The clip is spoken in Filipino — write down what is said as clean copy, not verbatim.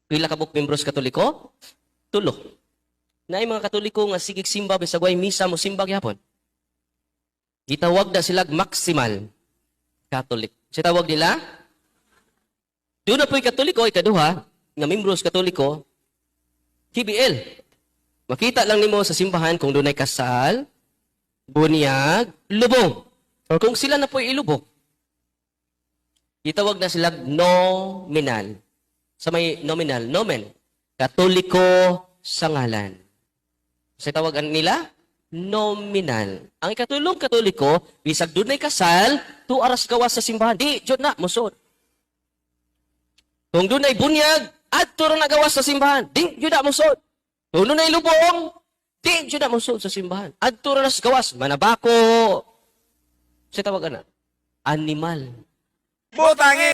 Pila ka buk membros Katoliko? 3. Naay mga Katoliko nga sigig simba bisag way misa mo simba gyapon. Gitawag na sila maximal Catholic. Sa tawag nila? Doon na po'y Katoliko, ikaduha, nga membros Katoliko, KBL. Makita lang nimo sa simbahan kung doon ay kasal, bunyag, lubong. O kung sila na po'y ilubog, itawag na sila nominal. Sa may nominal, nomen. Katoliko sa ngalan. Sa tawagan nila, nominal. Ang ikatulong Katoliko, bisag doon ay kasal, 2 aras gawas sa simbahan. Di, jud na, musod. Kung doon ay bunyag, adto ra nagawas sa simbahan. Di, jud na, musod. Kung doon ay lubong, di, jud na, musod sa simbahan. Adto ra nas gawas, manabako. Sa tawagan na, animal. Butangin!